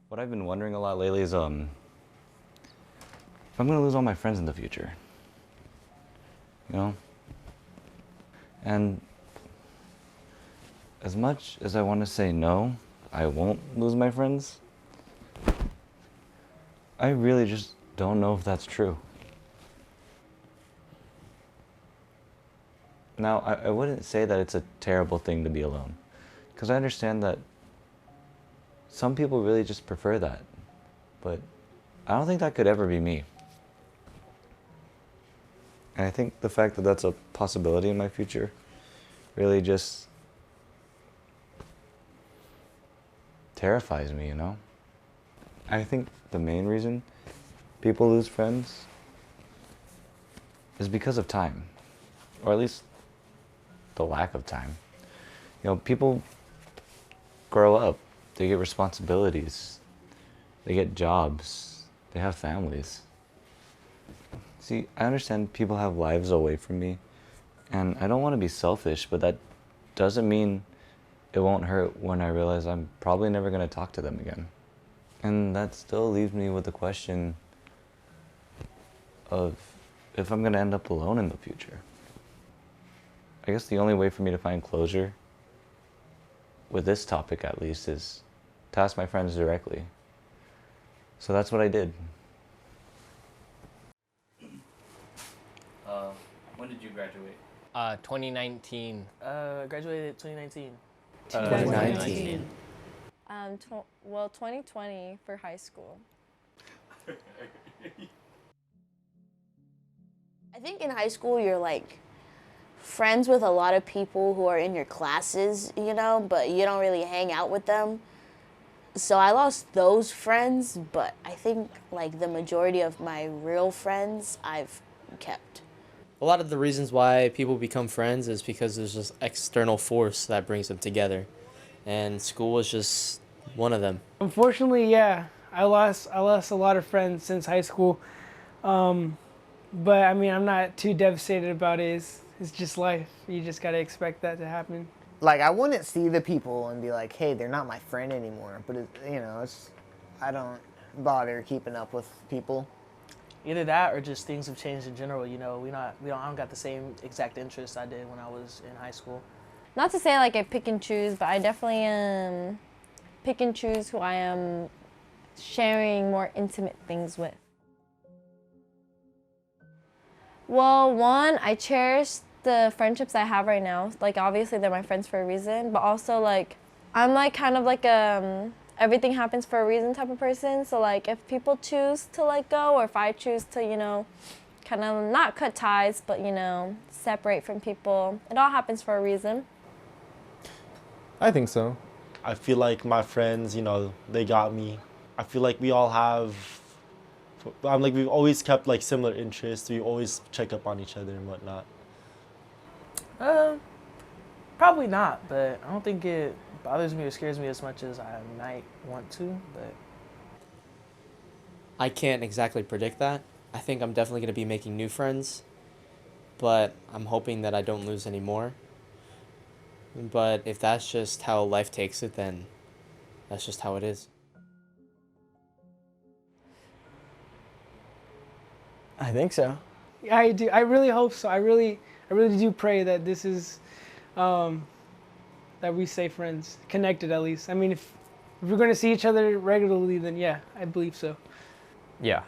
What I've been wondering a lot lately is, if I'm gonna lose all my friends in the future, you know? And as much as I want to say no, I won't lose my friends, I really just don't know if that's true. Now, I wouldn't say that it's a terrible thing to be alone, because I understand that some people really just prefer that, but I don't think that could ever be me. And I think the fact that that's a possibility in my future really just terrifies me, you know? I think the main reason people lose friends is because of time, or at least the lack of time. You know, people grow up, they get responsibilities, they get jobs, they have families. See, I understand people have lives away from me, and I don't want to be selfish, but that doesn't mean it won't hurt when I realize I'm probably never going to talk to them again. And that still leaves me with the question of if I'm going to end up alone in the future. I guess the only way for me to find closure, with this topic at least, is to ask my friends directly. So that's what I did. When did you graduate? 2019. Graduated 2019. 2019. Well, 2020 for high school. I think in high school you're like friends with a lot of people who are in your classes, you know, but you don't really hang out with them. So I lost those friends, but I think like the majority of my real friends I've kept. A lot of the reasons why people become friends is because there's this external force that brings them together. And school was just one of them. Unfortunately, yeah, I lost a lot of friends since high school. But I mean, I'm not too devastated about it. It's just life. You just gotta expect that to happen. Like, I wouldn't see the people and be like, hey, they're not my friend anymore. But, I don't bother keeping up with people. Either that or just things have changed in general. You know, I don't got the same exact interests I did when I was in high school. Not to say like I pick and choose, but I definitely pick and choose who I am sharing more intimate things with. Well, one, I cherish the friendships I have right now. Like, obviously they're my friends for a reason, but also like I'm like kind of like everything happens for a reason type of person. So like if people choose to let go, or if I choose to, you know, kind of not cut ties, but, you know, separate from people, it all happens for a reason. I think so. I feel like my friends, they got me. I feel like we all have, we've always kept like similar interests. We always check up on each other and whatnot. Probably not, but I don't think it bothers me or scares me as much as I might want to, but. I can't exactly predict that. I think I'm definitely going to be making new friends, but I'm hoping that I don't lose any more. But if that's just how life takes it, then that's just how it is. I think so. I do. I really hope so. I really do pray that this is, that we stay friends, connected at least. I mean, if we're going to see each other regularly, then yeah, I believe so. Yeah,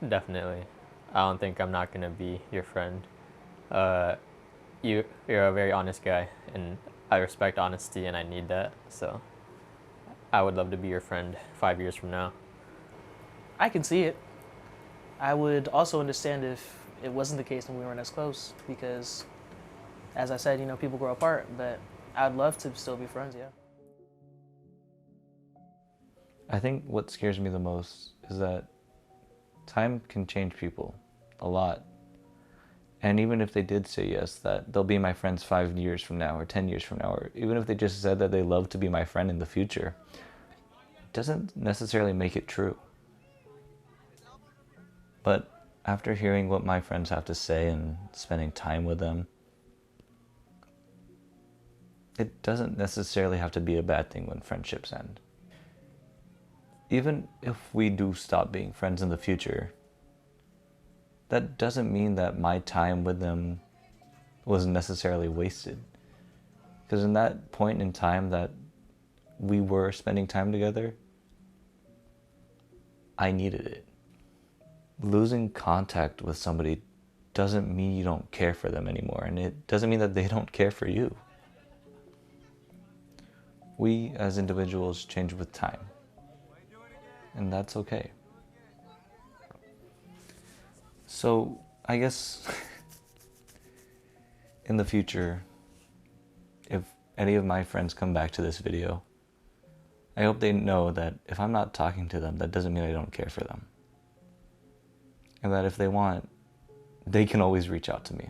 definitely. I don't think I'm not gonna be your friend. You're a very honest guy, and I respect honesty, and I need that. So I would love to be your friend 5 years from now. I can see it. I would also understand if it wasn't the case and we weren't as close, because, as I said, people grow apart, but I'd love to still be friends, yeah. I think what scares me the most is that time can change people a lot. And even if they did say yes, that they'll be my friends 5 years from now or 10 years from now, or even if they just said that they love to be my friend in the future, it doesn't necessarily make it true. But after hearing what my friends have to say and spending time with them, it doesn't necessarily have to be a bad thing when friendships end. even if we do stop being friends in the future, that doesn't mean that my time with them was necessarily wasted. Because in that point in time that we were spending time together, I needed it. Losing contact with somebody doesn't mean you don't care for them anymore, and it doesn't mean that they don't care for you. We as individuals change with time, and that's okay. So I guess in the future, if any of my friends come back to this video, I hope they know that if I'm not talking to them, that doesn't mean I don't care for them. And that if they want, they can always reach out to me.